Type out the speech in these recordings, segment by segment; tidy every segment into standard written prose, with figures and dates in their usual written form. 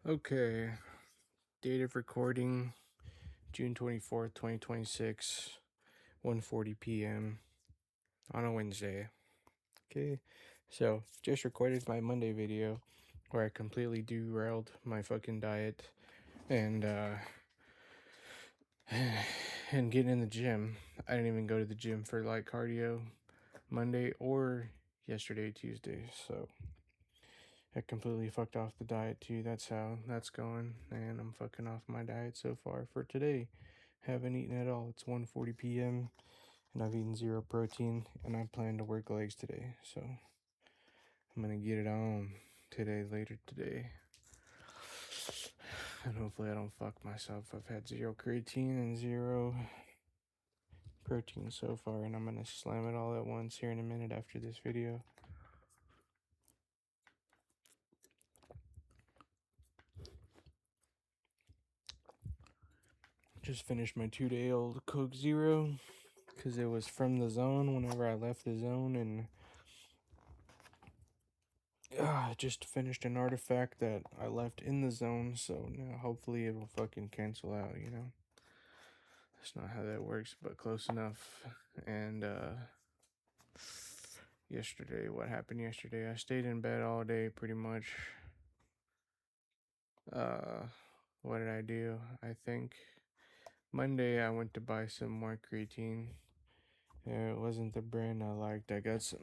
Okay, date of recording June 24th, 2026, 1:40 p.m. on a Wednesday. Okay, so just recorded my Monday video where I completely derailed my fucking diet and and getting in the gym. I didn't even go to the gym for like cardio Monday or yesterday, Tuesday. So I completely fucked off the diet too. That's how that's going. And I'm fucking off my diet so far for today. Haven't eaten at all. It's 1:40 p.m. and I've eaten zero protein and I plan to work legs today. So I'm gonna get it on today, later today. And hopefully I don't fuck myself. I've had zero creatine and zero protein so far, and I'm gonna slam it all at once here in a minute after this video. Just finished my 2-day-old Coke Zero because it was from the zone whenever I left the zone, and just finished an artifact that I left in the zone, so now hopefully it'll fucking cancel out, you know? That's not how that works, but close enough. And yesterday, what happened yesterday? I stayed in bed all day pretty much. What did I do? I think Monday I went to buy some more creatine. It wasn't the brand I liked. I got some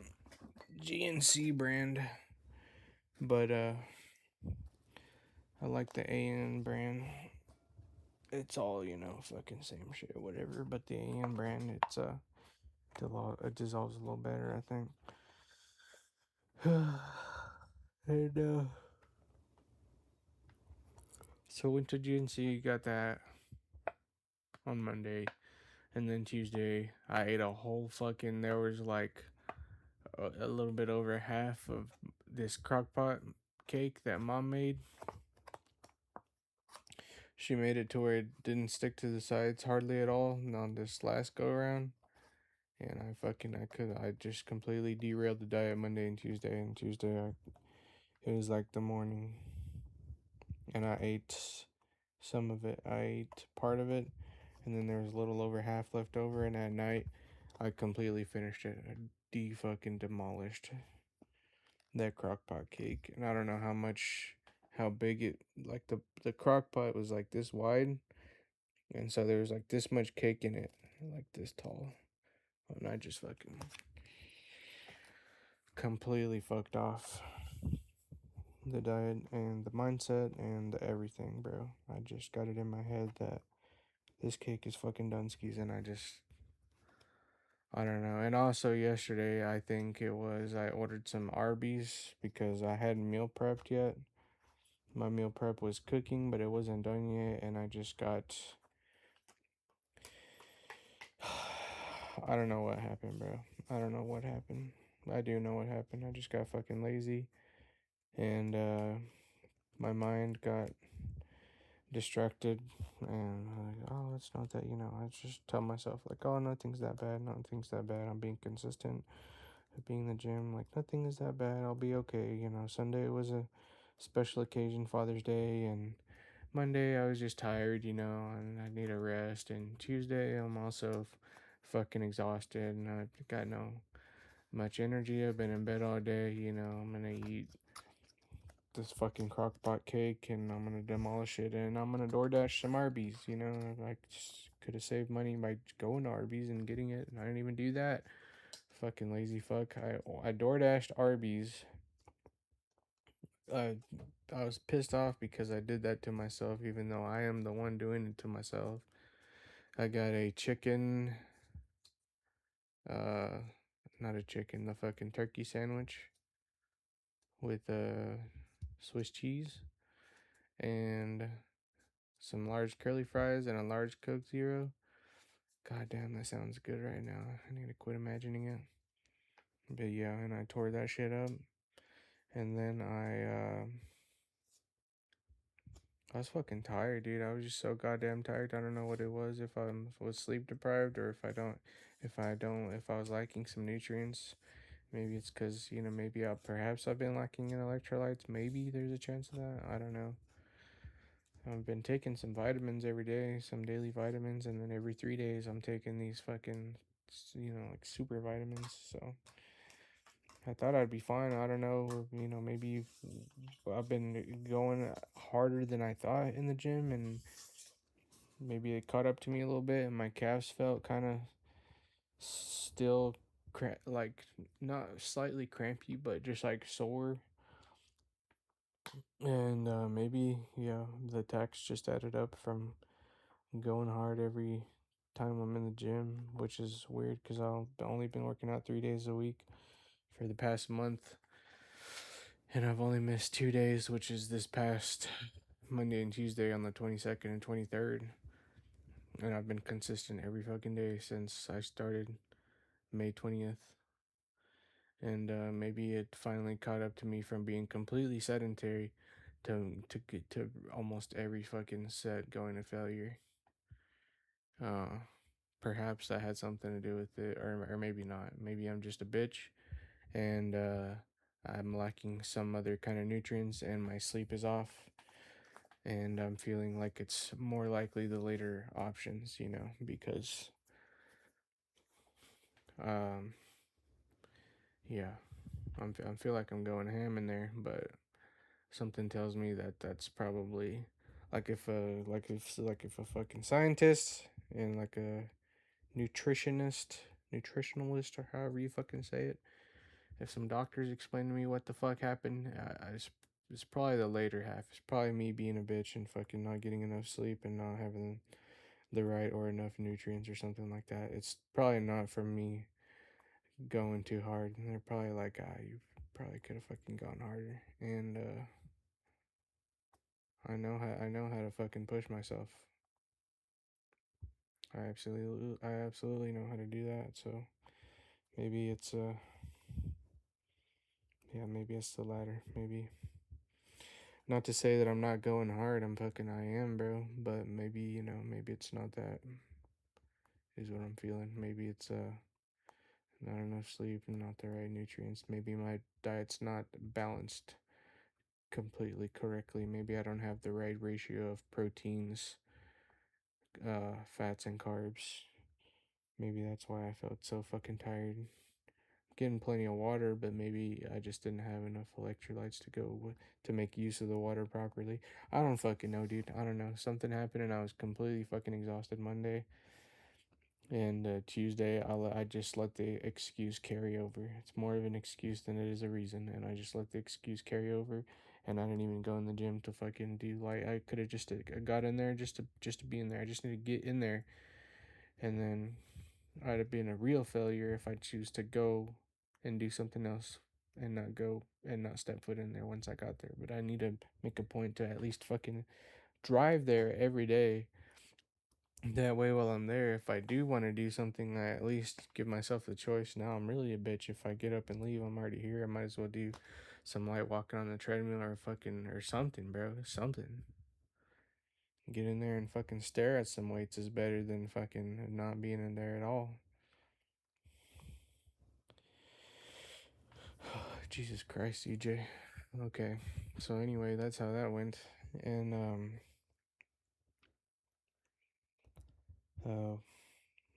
GNC brand, but I like the AN brand. It's all, fucking same shit, whatever. But the AN brand, it dissolves a little better, I think. And so went to GNC, got that on Monday, and then Tuesday I ate a whole fucking. There was like a little bit over half of this crockpot cake that mom made. She made it to where it didn't stick to the sides hardly at all on this last go around. And I just completely derailed the diet Monday and Tuesday. And Tuesday, it was like the morning. And I ate some of it. I ate part of it. And then there was a little over half left over. And at night, I completely finished it. I fucking demolished that crock pot cake. And I don't know how big like the crock pot was like this wide. And so there was like this much cake in it, like this tall. And I just fucking completely fucked off the diet and the mindset and the everything, bro. I just got it in my head that this cake is fucking Dunskies, and I don't know. And also yesterday, I think it was, I ordered some Arby's because I hadn't meal prepped yet. My meal prep was cooking, but it wasn't done yet, and I just got. I don't know what happened, bro. I don't know what happened. I do know what happened. I just got fucking lazy, and my mind got distracted, and I'm like, oh, it's not that, I just tell myself like, oh, nothing's that bad, nothing's that bad. I'm being consistent at being in the gym, like nothing is that bad, I'll be okay. Sunday was a special occasion, Father's Day, and Monday I was just tired, and I need a rest, and Tuesday I'm also fucking exhausted, and I got no much energy. I've been in bed all day, I'm gonna eat this fucking crockpot cake and I'm gonna demolish it, and I'm gonna DoorDash some Arby's. I just could have saved money by going to Arby's and getting it, and I didn't even do that. Fucking lazy fuck. I DoorDashed Arby's. I I was pissed off because I did that to myself, even though I am the one doing it to myself. I got a chicken, uh, not a chicken, the fucking turkey sandwich with Swiss cheese and some large curly fries and a large Coke Zero. God damn, that sounds good right now. I need to quit imagining it. But yeah, and I tore that shit up. And then I was fucking tired, dude. I was just so goddamn tired. I don't know what it was. If I was sleep deprived, or if I was lacking some nutrients. Maybe it's because, maybe perhaps I've been lacking in electrolytes. Maybe there's a chance of that. I don't know. I've been taking some vitamins every day, some daily vitamins, and then every 3 days I'm taking these fucking, like super vitamins. So I thought I'd be fine. I don't know, maybe I've been going harder than I thought in the gym, and maybe it caught up to me a little bit, and my calves felt kind of still like not slightly crampy, but just like sore. And maybe, yeah, the tax just added up from going hard every time I'm in the gym, which is weird because I've only been working out 3 days a week for the past month. And I've only missed 2 days, which is this past Monday and Tuesday on the 22nd and 23rd. And I've been consistent every fucking day since I started May 20th. And maybe it finally caught up to me from being completely sedentary to get to almost every fucking set going to failure. Perhaps that had something to do with it, or maybe not. Maybe I'm just a bitch, and I'm lacking some other kind of nutrients, and my sleep is off, and I'm feeling like it's more likely the later options, because um, yeah, I feel like I'm going ham in there, but something tells me that that's probably like if a fucking scientist and like a nutritionalist, or however you fucking say it, if some doctors explain to me what the fuck happened, it's probably the later half. It's probably me being a bitch and fucking not getting enough sleep and not having the right or enough nutrients or something like that. It's probably not from me going too hard. And they're probably like, you probably could have fucking gone harder. And I know how to fucking push myself. I absolutely know how to do that. So maybe it's yeah, maybe it's the latter. Maybe not to say that I'm not going hard. I am, bro. But maybe, maybe it's not that is what I'm feeling. Maybe it's not enough sleep and not the right nutrients. Maybe my diet's not balanced completely correctly. Maybe I don't have the right ratio of proteins, fats and carbs. Maybe that's why I felt so fucking tired. Getting plenty of water, but maybe I just didn't have enough electrolytes to make use of the water properly. I don't fucking know, dude. I don't know. Something happened and I was completely fucking exhausted Monday. And Tuesday, I just let the excuse carry over. It's more of an excuse than it is a reason, and I just let the excuse carry over. And I didn't even go in the gym to fucking do I could have just got in there just to be in there. I just need to get in there, and then I'd have been a real failure if I choose to go and do something else and not step foot in there once I got there. But I need to make a point to at least fucking drive there every day. That way, while I'm there, if I do want to do something, I at least give myself the choice. Now I'm really a bitch. If I get up and leave, I'm already here. I might as well do some light walking on the treadmill or something, bro. Something. Get in there and fucking stare at some weights is better than fucking not being in there at all. Jesus Christ, EJ. Okay. So anyway, that's how that went. And uh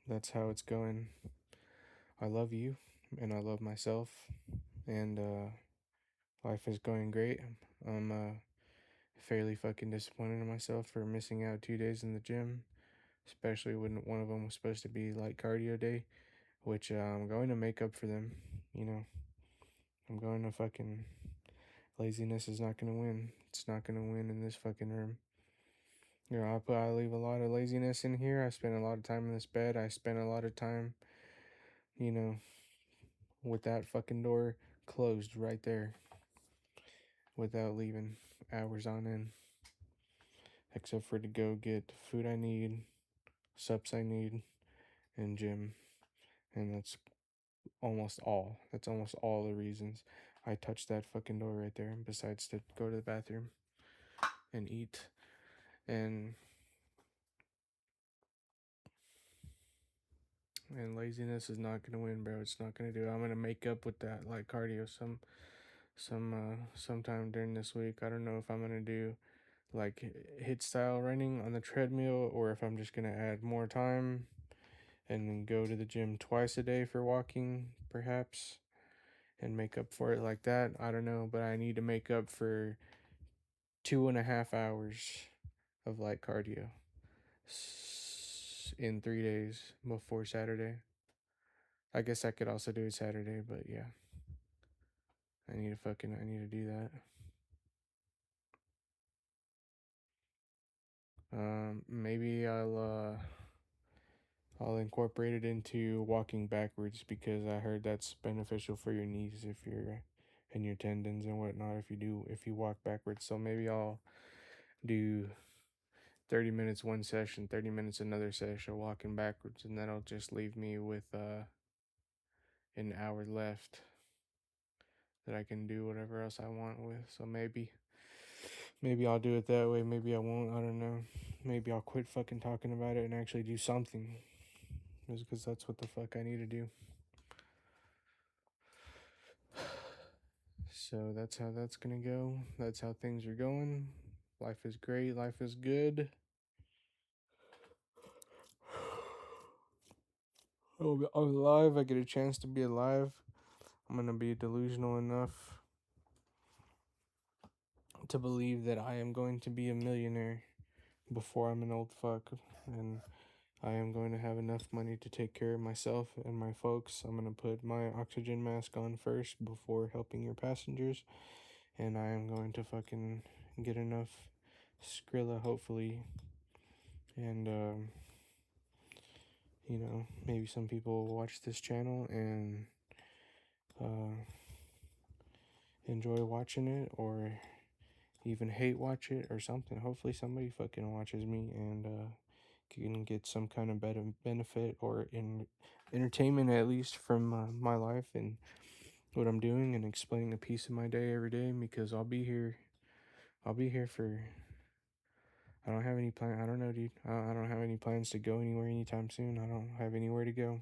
that's how it's going. I love you and I love myself, and life is going great. I'm fairly fucking disappointed in myself for missing out 2 days in the gym, especially when one of them was supposed to be like cardio day, which I'm going to make up for them. You know, I'm going to fucking laziness is not gonna win. It's not gonna win in this fucking room. I leave a lot of laziness in here. I spend a lot of time in this bed. I spend a lot of time, you know, with that fucking door closed right there without leaving hours on end, except for to go get food I need, subs I need, and gym. And that's almost all. That's almost all the reasons I touch that fucking door right there, besides to go to the bathroom and eat. And laziness is not gonna win, bro. It's not gonna do it. I'm gonna make up with that like cardio sometime during this week. I don't know if I'm gonna do like hit style running on the treadmill, or if I'm just gonna add more time and then go to the gym twice a day for walking, perhaps, and make up for it like that. I don't know, but I need to make up for 2.5 hours of light cardio in 3 days before Saturday. I guess I could also do it Saturday, but yeah. I need to do that. Maybe I'll incorporate it into walking backwards because I heard that's beneficial for your knees if you're and your tendons and whatnot if you walk backwards. So maybe I'll do 30 minutes one session, 30 minutes another session walking backwards, and that'll just leave me with an hour left that I can do whatever else I want with. So maybe I'll do it that way, maybe I won't, I don't know. Maybe I'll quit fucking talking about it and actually do something. Just because that's what the fuck I need to do. So that's how that's gonna go. That's how things are going. Life is great. Life is good. I'm alive. I get a chance to be alive. I'm gonna be delusional enough to believe that I am going to be a millionaire before I'm an old fuck. And I am going to have enough money to take care of myself and my folks. I'm gonna put my oxygen mask on first before helping your passengers. And I am going to fucking get enough Skrilla, hopefully. And, maybe some people will watch this channel and enjoy watching it or even hate watch it or something. Hopefully somebody fucking watches me and can get some kind of better benefit or entertainment at least from my life and what I'm doing and explaining a piece of my day every day because I'll be here for I don't have any plan. I don't know, dude. I don't have any plans to go anywhere anytime soon. I don't have anywhere to go.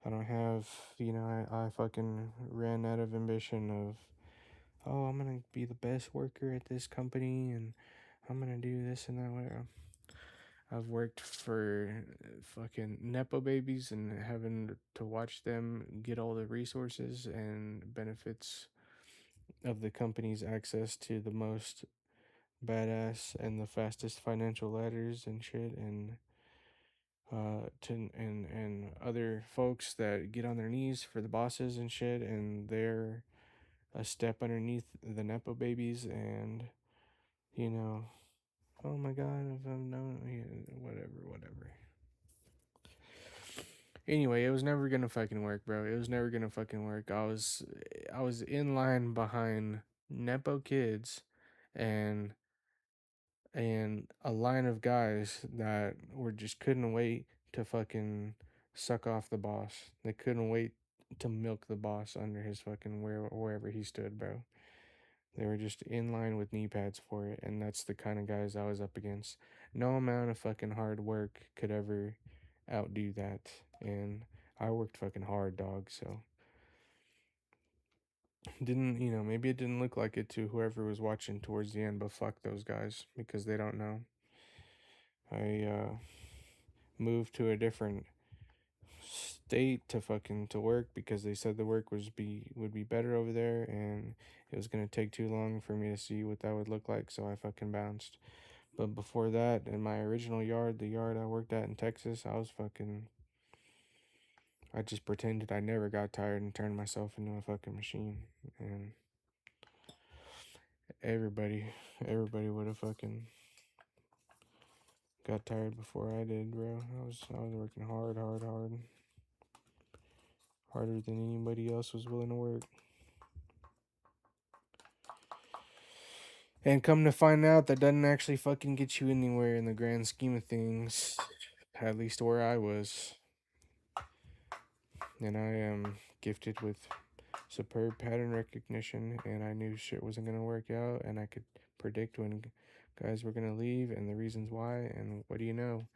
I don't have, I fucking ran out of ambition of, oh, I'm gonna be the best worker at this company and I'm gonna do this and that. Way. I've worked for fucking Nepo babies and having to watch them get all the resources and benefits of the company's access to the most badass and the fastest financial ladders and shit and other folks that get on their knees for the bosses and shit and they're a step underneath the Nepo babies and oh my god if I'm known whatever. Anyway, it was never gonna fucking work, bro. It was never gonna fucking work. I was in line behind Nepo kids and a line of guys that were just couldn't wait to fucking suck off the boss. They couldn't wait to milk the boss under his fucking wherever he stood, bro. They were just in line with knee pads for it, and that's the kind of guys I was up against. No amount of fucking hard work could ever outdo that, and I worked fucking hard, dog. So didn't maybe it didn't look like it to whoever was watching towards the end, but fuck those guys because they don't know. I moved to a different state to fucking to work because they said the work would be better over there and it was gonna take too long for me to see what that would look like, so I fucking bounced. But before that, in my original yard, the yard I worked at in Texas, I just pretended I never got tired and turned myself into a fucking machine. And everybody would have fucking got tired before I did, bro. I was working harder than anybody else was willing to work. And come to find out, that doesn't actually fucking get you anywhere in the grand scheme of things. At least where I was. And I am gifted with superb pattern recognition, and I knew shit wasn't gonna work out, and I could predict when guys were gonna leave and the reasons why. And what do you know?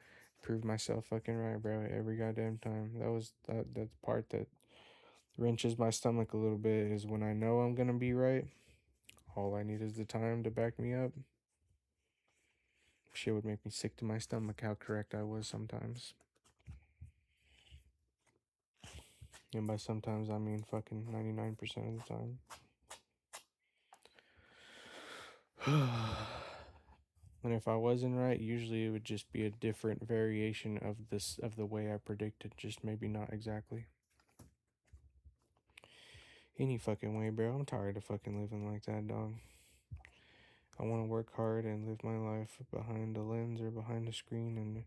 Proved myself fucking right, bro. Every goddamn time. That's the part that wrenches my stomach a little bit is when I know I'm gonna be right. All I need is the time to back me up. Shit would make me sick to my stomach how correct I was sometimes. And by sometimes, I mean fucking 99% of the time. And if I wasn't right, usually it would just be a different variation of the way I predicted, just maybe not exactly. Any fucking way, bro. I'm tired of fucking living like that, dog. I want to work hard and live my life behind a lens or behind a screen and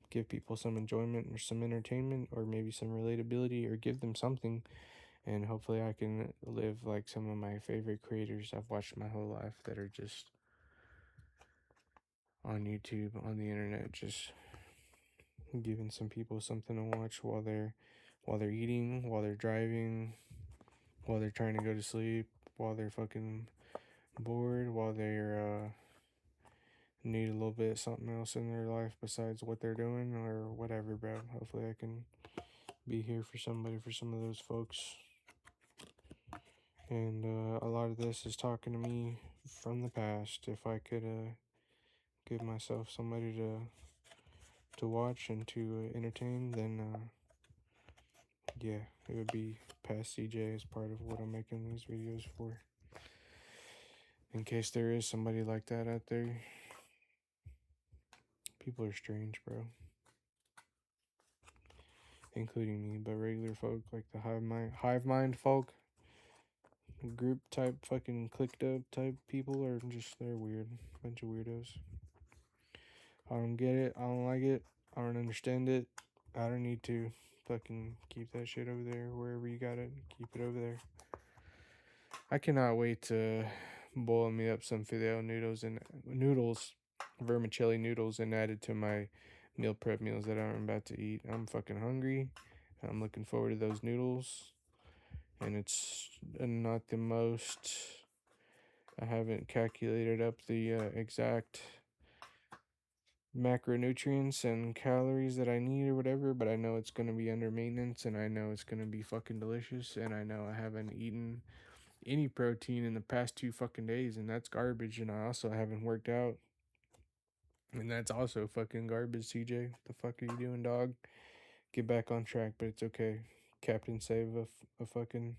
give people some enjoyment or some entertainment or maybe some relatability or give them something. And hopefully I can live like some of my favorite creators I've watched my whole life that are just on YouTube, on the internet, just giving some people something to watch while they're eating, while they're driving, while they're trying to go to sleep, while they're fucking bored, while they're need a little bit of something else in their life besides what they're doing or whatever, bro. Hopefully I can be here for somebody, for some of those folks. And a lot of this is talking to me from the past. If I could give myself somebody to watch and to entertain, then yeah, it would be past CJ as part of what I'm making these videos for. In case there is somebody like that out there. People are strange, bro. Including me, but regular folk like the hive mind folk, group type fucking clicked up type people are just, they're weird. Bunch of weirdos. I don't get it. I don't like it. I don't understand it. I don't need to. Fucking keep that shit over there. Wherever you got it, keep it over there. I cannot wait to boil me up some fideo noodles, vermicelli noodles, and add it to my meal prep meals that I'm about to eat. I'm fucking hungry. I'm looking forward to those noodles. And it's not the most. I haven't calculated up the exact macronutrients and calories that I need or whatever, but I know it's going to be under maintenance and I know it's going to be fucking delicious. And I know I haven't eaten any protein in the past 2 fucking days, and that's garbage. And I also haven't worked out, and that's also fucking garbage. CJ, what the fuck are you doing, dog? Get back on track, but it's okay. Captain Save a fucking.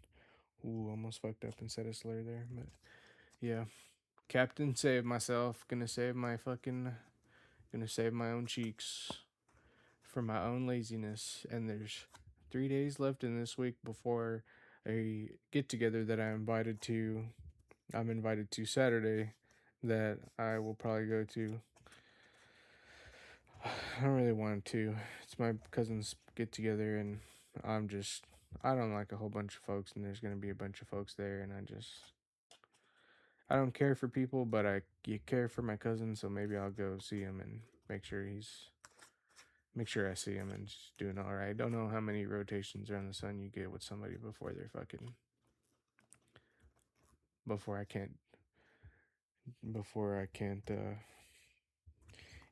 Ooh, almost fucked up and said a slur there, but yeah. Captain Save myself. Gonna save my own cheeks for my own laziness. And there's 3 days left in this week before a get together that I'm invited to Saturday that I will probably go to. I don't really want to. It's my cousin's get together, and I don't like a whole bunch of folks, and there's gonna be a bunch of folks there, and I don't care for people, but you care for my cousin, so maybe I'll go see him and make sure I see him and just doing all right. Don't know how many rotations around the sun you get with somebody before I can't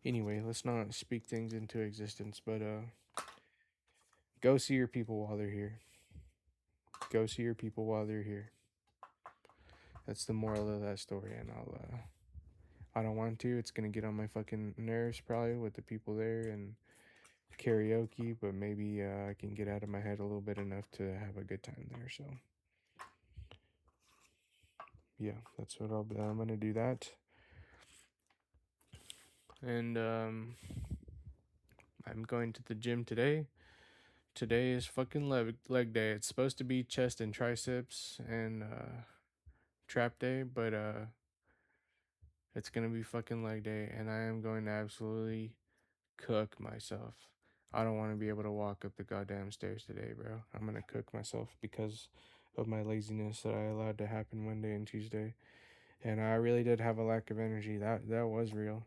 anyway, let's not speak things into existence, but go see your people while they're here. Go see your people while they're here. That's the moral of that story, and I don't want to. It's gonna get on my fucking nerves probably with the people there and karaoke, but maybe I can get out of my head a little bit enough to have a good time there. So yeah, that's what I'm gonna do that. And I'm going to the gym today. Today is fucking leg day. It's supposed to be chest and triceps and trap day, but it's gonna be fucking leg day, and I am going to absolutely cook myself. I don't want to be able to walk up the goddamn stairs today, bro. I'm gonna cook myself because of my laziness that I allowed to happen Monday and Tuesday. And I really did have a lack of energy. That was real,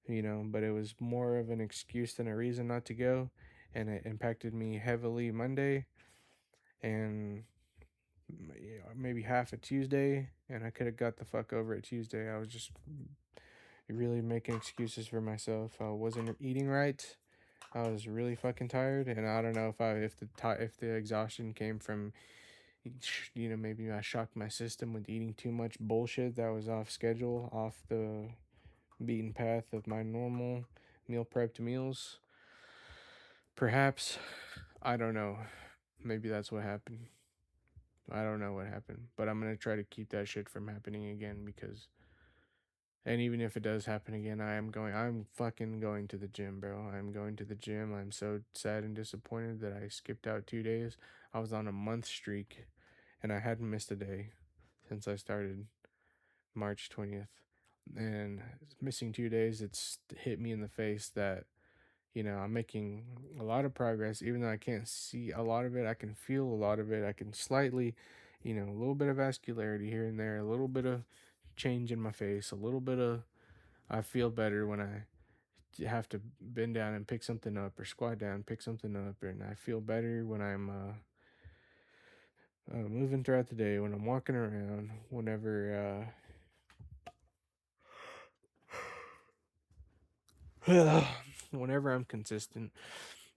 but it was more of an excuse than a reason not to go. And it impacted me heavily Monday and maybe half of Tuesday. And I could have got the fuck over it Tuesday. I was just really making excuses for myself. I wasn't eating right. I was really fucking tired, and I don't know if the exhaustion came from, maybe I shocked my system with eating too much bullshit that was off schedule, off the beaten path of my normal meal prepped meals. Perhaps, I don't know. Maybe that's what happened. I don't know what happened, but I'm gonna try to keep that shit from happening again because, and even if it does happen again, I'm fucking going to the gym, bro. I'm going to the gym. I'm so sad and disappointed that I skipped out 2 days. I was on a month streak and I hadn't missed a day since I started March 20th. And missing 2 days, it's hit me in the face that, I'm making a lot of progress, even though I can't see a lot of it. I can feel a lot of it. I can slightly, a little bit of vascularity here and there, a little bit of change in my face, a little bit of, I feel better when I have to bend down and pick something up or squat down, pick something up. And I feel better when I'm moving throughout the day, when I'm walking around, whenever I'm consistent.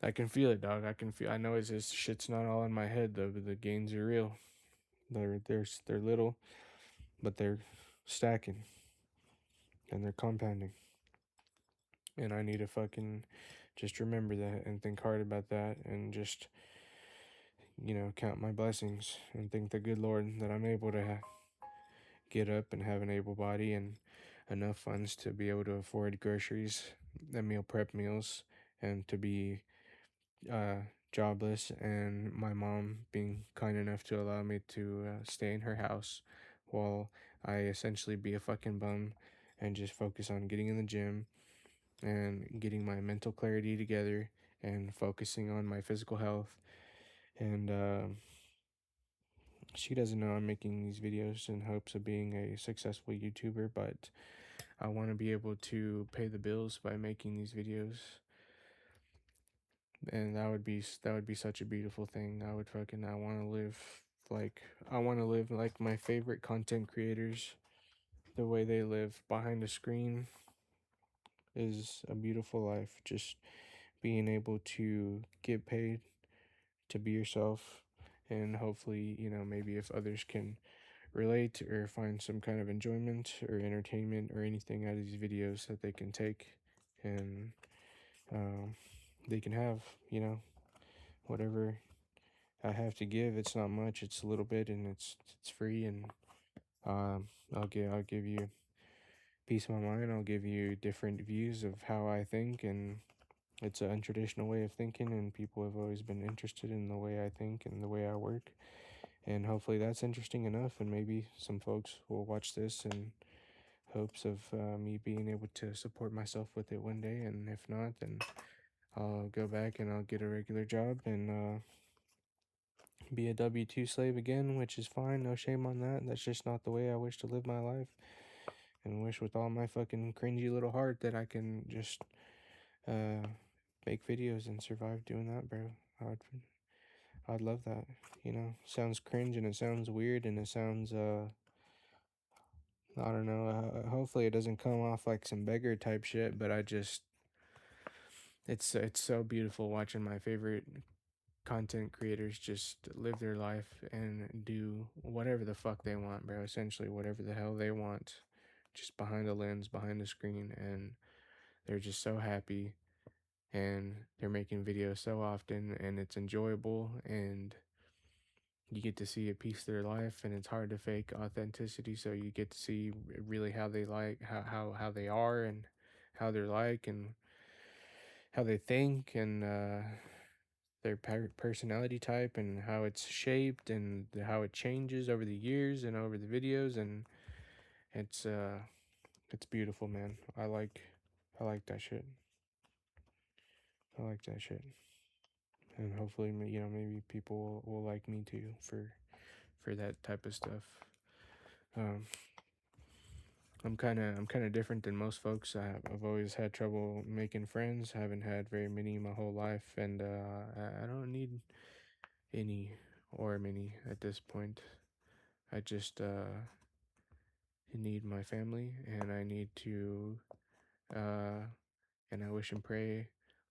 I can feel it, dog. I know it's just shit's not all in my head though, but the gains are real. They're little, but they're stacking and they're compounding. And I need to fucking just remember that and think hard about that and just, count my blessings and thank the good Lord that I'm able to get up and have an able body and enough funds to be able to afford groceries and meal prep meals and to be uh, jobless, and my mom being kind enough to allow me to stay in her house while I essentially be a fucking bum and just focus on getting in the gym and getting my mental clarity together and focusing on my physical health. And she doesn't know I'm making these videos in hopes of being a successful YouTuber, but I want to be able to pay the bills by making these videos, and that would be such a beautiful thing. I want to live like my favorite content creators. The way they live behind a screen is a beautiful life. Just being able to get paid to be yourself, and hopefully, maybe if others can relate or find some kind of enjoyment or entertainment or anything out of these videos that they can take and um, they can have, whatever I have to give. It's not much. It's a little bit, and it's free. And I'll give you peace of my mind. I'll give you different views of how I think, and it's an untraditional way of thinking. And people have always been interested in the way I think and the way I work. And hopefully that's interesting enough. And maybe some folks will watch this in hopes of me being able to support myself with it one day. And if not, then I'll go back and I'll get a regular job and be a W 2 slave again, which is fine. No shame on that. That's just not the way I wish to live my life. And wish with all my fucking cringy little heart that I can just uh, make videos and survive doing that, bro. I'd love that. Sounds cringe and it sounds weird and it sounds, I don't know. Hopefully it doesn't come off like some beggar type shit, but it's so beautiful watching my favorite content creators just live their life and do whatever the fuck they want, bro. Essentially, whatever the hell they want, just behind the lens, behind the screen, and they're just so happy. And they're making videos so often, and it's enjoyable, and you get to see a piece of their life, and it's hard to fake authenticity. So you get to see really how they like, how they are, and how they're like, and how they think, and their personality type and how it's shaped and how it changes over the years and over the videos, and it's beautiful, man. I like that shit. I like that shit. And hopefully, maybe people will like me too for that type of stuff. um I'm kind of different than most folks. I've always had trouble making friends. Haven't had very many my whole life, and I don't need any or many at this point. I just need my family, and I need to, uh, and I wish and pray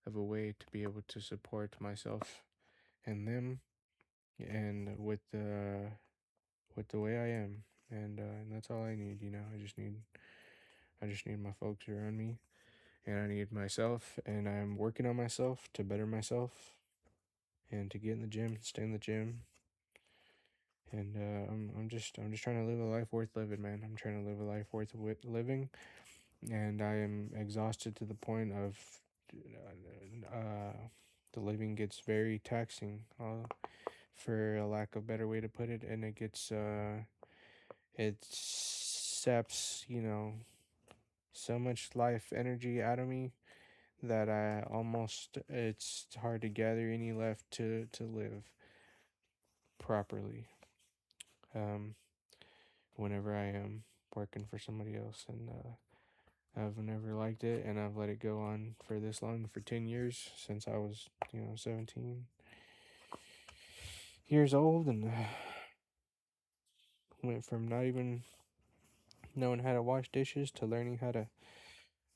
of a way to be able to support myself and them, and with the way I am, and that's all I need. I just need I just need my folks around me, and I need myself, and I'm working on myself to better myself and to get in the gym, stay in the gym. And I'm just trying to live a life worth living, man. I'm trying to live a life worth living, and I am exhausted to the point of uh, the living gets very taxing, for a lack of better way to put it, and it saps, so much life energy out of me that it's hard to gather any left to live properly. Um, Whenever I am working for somebody else, and I've never liked it, and I've let it go on for this long, for 10 years, since I was 17 years old, and went from not even knowing how to wash dishes to learning how to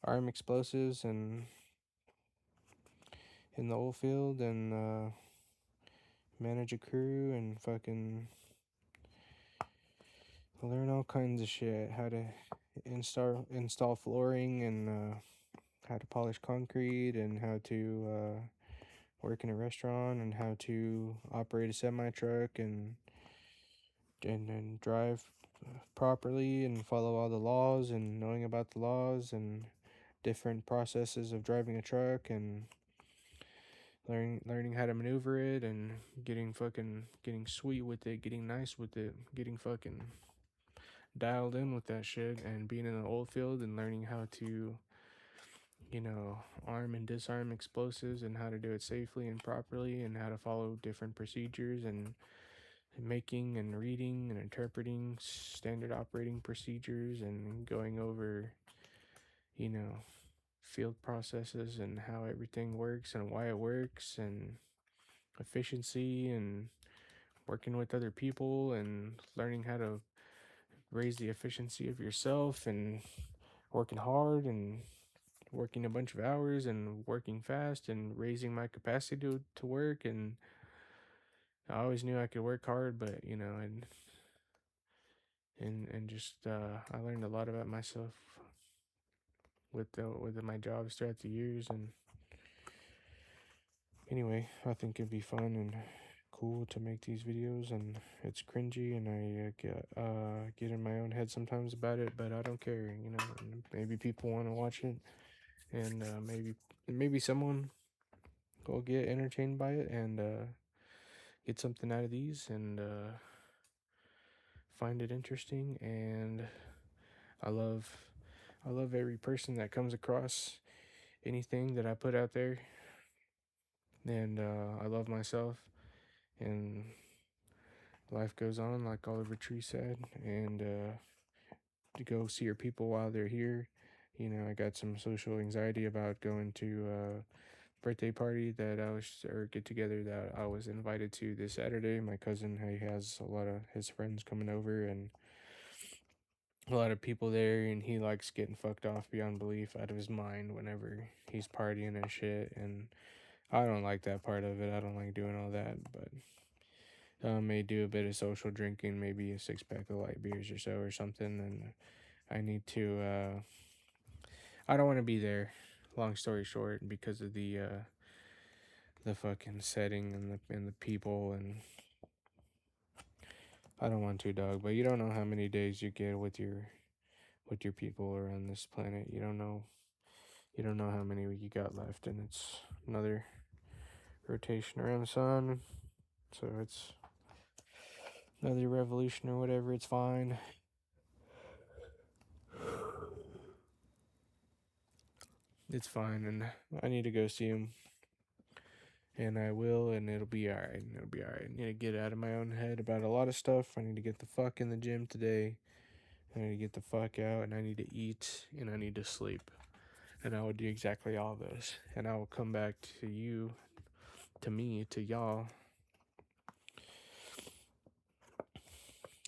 arm explosives and in the oil field, and manage a crew, and fucking learn all kinds of shit, how to install flooring, and how to polish concrete, and how to work in a restaurant, and how to operate a semi truck, and drive properly, and follow all the laws, and knowing about the laws and different processes of driving a truck, and learning how to maneuver it, and getting sweet with it, getting nice with it, getting fucking dialed in with that shit, and being in the oil field and learning how to arm and disarm explosives, and how to do it safely and properly, and how to follow different procedures, and making and reading and interpreting standard operating procedures, and going over, you know, field processes, and how everything works and why it works, and efficiency, and working with other people, and learning how to raise the efficiency of yourself, and working hard, and working a bunch of hours, and working fast, and raising my capacity to work. And I always knew I could work hard, but and just I learned a lot about myself with my jobs throughout the years. And anyway, I think it'd be fun and cool to make these videos, and it's cringy, and I get in my own head sometimes about it, but I don't care. Maybe people want to watch it, and maybe someone will get entertained by it, and get something out of these, and find it interesting. And I love I love every person that comes across anything that I put out there, and I love myself, and life goes on, like Oliver Tree said, and to go see your people while they're here. I got some social anxiety about going to birthday party that I was or get together that I was invited to this Saturday. My cousin, he has a lot of his friends coming over, and a lot of people there, and he likes getting fucked off beyond belief, out of his mind, whenever he's partying and shit. And I don't like that part of it. I don't like doing all that, but may do a bit of social drinking, maybe a 6-pack of light beers or so or something. And I need to I don't want to be there, long story short, because of the fucking setting, and the people. And I don't want to, dog, but you don't know how many days you get with your people around this planet. You don't know how many you got left, and it's another rotation around the sun. So it's another revolution or whatever. It's fine. It's fine, and I need to go see him, and I will, and it'll be alright. It'll be alright. I need to get out of my own head about a lot of stuff. I need to get the fuck in the gym today. I need to get the fuck out, and I need to eat, and I need to sleep. And I will do exactly all this. And I will come back to you, to me, to y'all,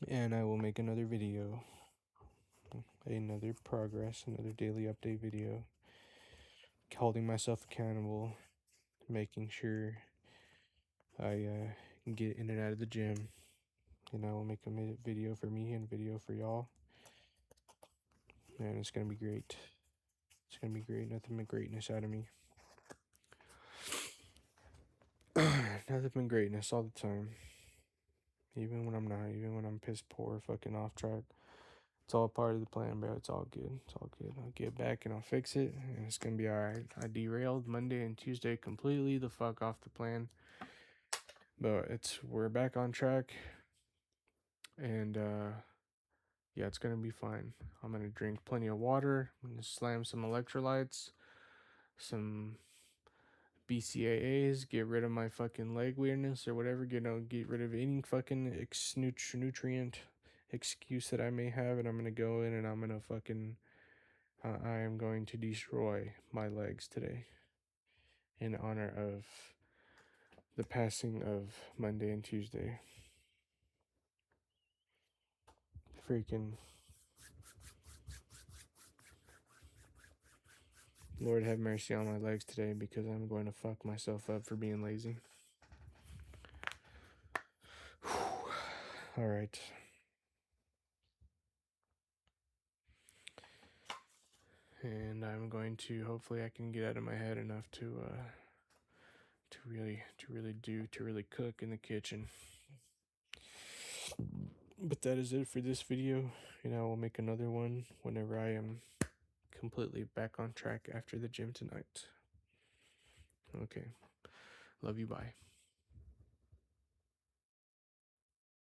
and I will make another video, another progress, another daily update video, holding myself accountable, making sure I get in and out of the gym. And I will make a video for me and a video for y'all. Man, it's gonna be great. It's gonna be great. Nothing but greatness out of me. Nothing but greatness all the time. Even when I'm not, even when I'm piss poor, fucking off track. It's all part of the plan, bro. It's all good. It's all good. I'll get back and I'll fix it, and it's gonna be alright. I derailed Monday and Tuesday completely the fuck off the plan, but we're back on track, and yeah, it's gonna be fine. I'm gonna drink plenty of water. I'm gonna slam some electrolytes, some BCAAs, get rid of my fucking leg weirdness or whatever. Get rid of any fucking nutrient excuse that I may have, and I'm gonna go in and I'm gonna fucking I am going to destroy my legs today in honor of the passing of Monday and Tuesday. Freaking Lord have mercy on my legs today, because I'm going to fuck myself up for being lazy. All right. And I'm going to, hopefully I can get out of my head enough to really cook in the kitchen. But that is it for this video, and I will make another one whenever I am completely back on track after the gym tonight. Okay. Love you. Bye.